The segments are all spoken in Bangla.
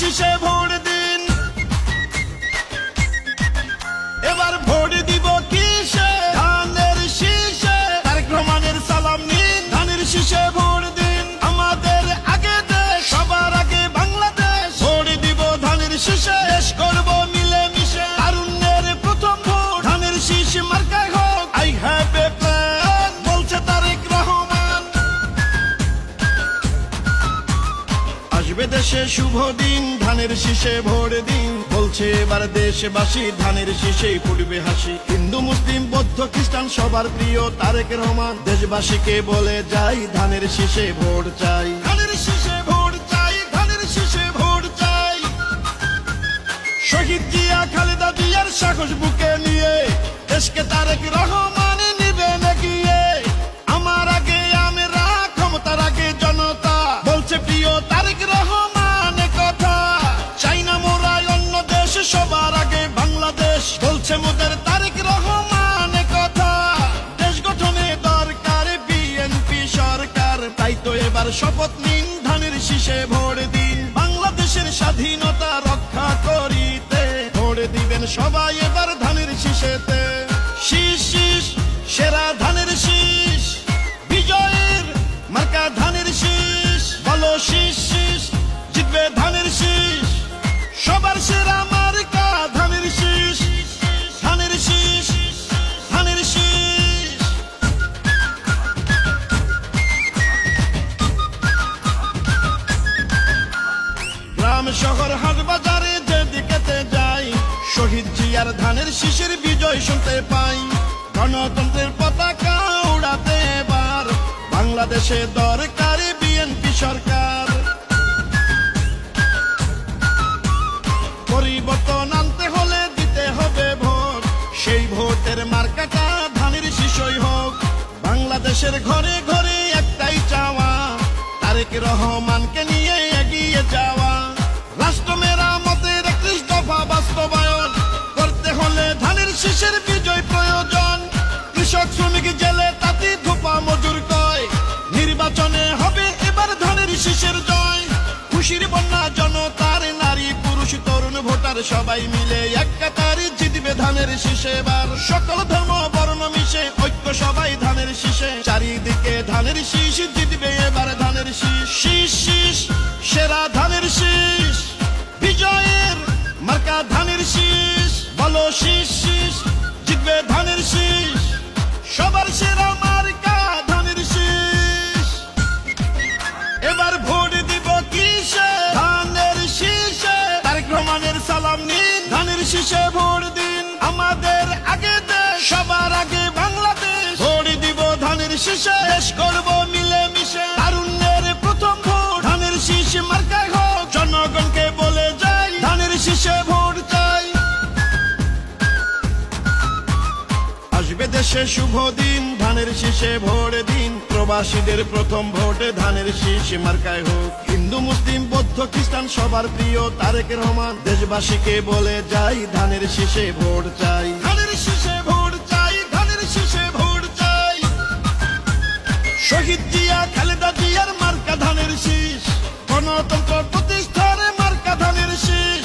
শীষে ভোট দিন। এবার ভোট দিব কিসে? ধানের শীষে। তারেক রহমানের সালাম নিন, ধানের শীষে ভোট দিন। আমাদের আগে দেশ, সবার আগে বাংলাদেশ। ভোট দিব ধানের শীষে, দেশ করব মিলে মিশে। তারুণ্যের প্রথম ভোট ধানের শীষ মার্কায় হোক। আই হ্যাভ এ প্ল্যান বলছে তারেক রহমান। আসবে দেশে শুভ দিন, ধানের শীষে ভোট দিন। বলছে এবার দেশবাসী ধানের শীষেই ফুটবে হাসি। হিন্দু মুসলিম বৌদ্ধ খ্রিস্টান সবার প্রিয় তারেক রহমান। দেশবাসীকে বলে যাই ধানের শীষে ভোট চাই, ধানের শীষে ভোট চাই, ধানের শীষে ভোট চাই। শহীদ জিয়া খালেদা জিয়ার সাহস বুকে নিয়ে দেশকে তারেক রহমান নিবেন এগিয়ে। আমার আগে আমরা, ক্ষমতার আগে জনতা, বলছে প্রিয় তারেক রহমান কথা। চাই না মোরা অন্য দেশ, সবার আগে বাংলাদেশ, বলছে মোদের তারেক রহমান কথা। দেশ গঠনে দরকার বিএনপি সরকার, তাই তো এবার শপথ নিন, ধানের শীষে ভোট দিন। বাংলাদেশের স্বাধীনতা রক্ষা করিতে ভোট দিবেন সবাই এবার ধানের শীষেতে। শীষ শীষ সেরা ধানের শীষ, বিজয়ের মার্কা ধানের শীষ। বলো শীষ শীষ, জিতবে ধানের শীষ। সবার সেরা মার্কা ধানের শীষ, ধানের শীষ, ধানের শীষ। গ্রাম শহর হাট বাজারে যেদিকেতে যাই, শহীদ জিয়ার ধানের শীষের বিজয় শুনতে পাই। গণতন্ত্রের পতাকা উড়াতে এবার বাংলাদেশে দরকার বিএনপি সরকার। পরিবর্তন আনতে হলে দিতে হবে ভোট, সেই ভোটের মার্কাটা ধানের শীষই হোক। বাংলাদেশের ঘরে ঘরে একটাই চাওয়া, তারেক রহমানকে নিয়ে এগিয়ে যাওয়া। রাষ্ট্র মেরামতের 31 দফা বাস্তবায়ন করতে হলে ধানের শীষের বিজয় প্রয়োজন। কৃষক শ্রমিক জেলে তাঁতি ধোপা মজুর কয়, নির্বাচনে হবে এবার ধানের শীষের জয়। খুশির বন্যা জনতার, নারী পুরুষ তরুণ ভোটার সবাই মিলে এক কাতারে জিতবে ধানের শীষে এবার। সকল ধর্ম বর্ণ মিশে ঐক্য সবাই ধানের শীষে। চারিদিকে ধানের শীষ, জিতবে এবার ধানের শীষ। শীষ শীষ সেরা ধানের শীষ, বিজয়ের মার্কা ধানের শীষ। বলো শীষ শীষ, জিতবে ধানের শীষ। সবার সেরা মার্কা ধানের শীষ। এবার ভোট দিব কিসে? ধানের শীষে। তারেক রহমানের সালাম নিন, ধানের শীষে ভোট দিন। আমাদের আগে দেশ, সবার আগে বাংলাদেশ। ভোট দিব ধানের শীষে, দেশ করব মিলে মিশে। তারুণ্যের প্রথম ভোট ধানের শীষ মার্কায় হোক। জনগণকে বলে যাই ধানের শীষে ভোট চাই। আসবে দেশে শুভ দিন, ধানের শীষে ভোট দিন। প্রবাসীদের প্রথম ভোট ধানের শীষ মার্কায় হোক। হিন্দু মুসলিম বৌদ্ধ খ্রিস্টান সবার প্রিয় তারেক রহমান। দেশবাসীকে বলে যাই ধানের শীষে ভোট চাই, ধানের শীষে ভোট চাই, ধানের শীষে ভোট চাই। শহীদ জিয়া খালেদা জিয়ার মার্কা ধানের শীষ। গণতন্ত্র প্রতিষ্ঠার মার্কা ধানের শীষ।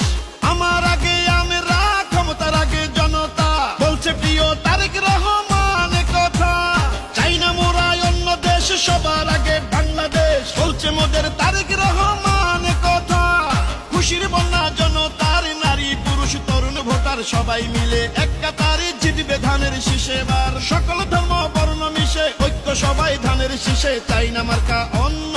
আমার আগে আমরা, ক্ষমতার আগে জনতা, বলছে প্রিয় তারেক রহমান কথা। চাই না মোরা অন্য দেশ, সবার আগে বাংলাদেশ, বলছে মোদের তারেক রহমান কথা। খুশির বন্যা জনতার, নারী পুরুষ তরুণ ভোটার সবাই মিলে এক কাতারে জিতবে ধানের শীষে এবার। সকল ধর্ম বর্ণ মিশে ঐক্য সবাই ধানের শীষে। চাই না মার্কা অন্য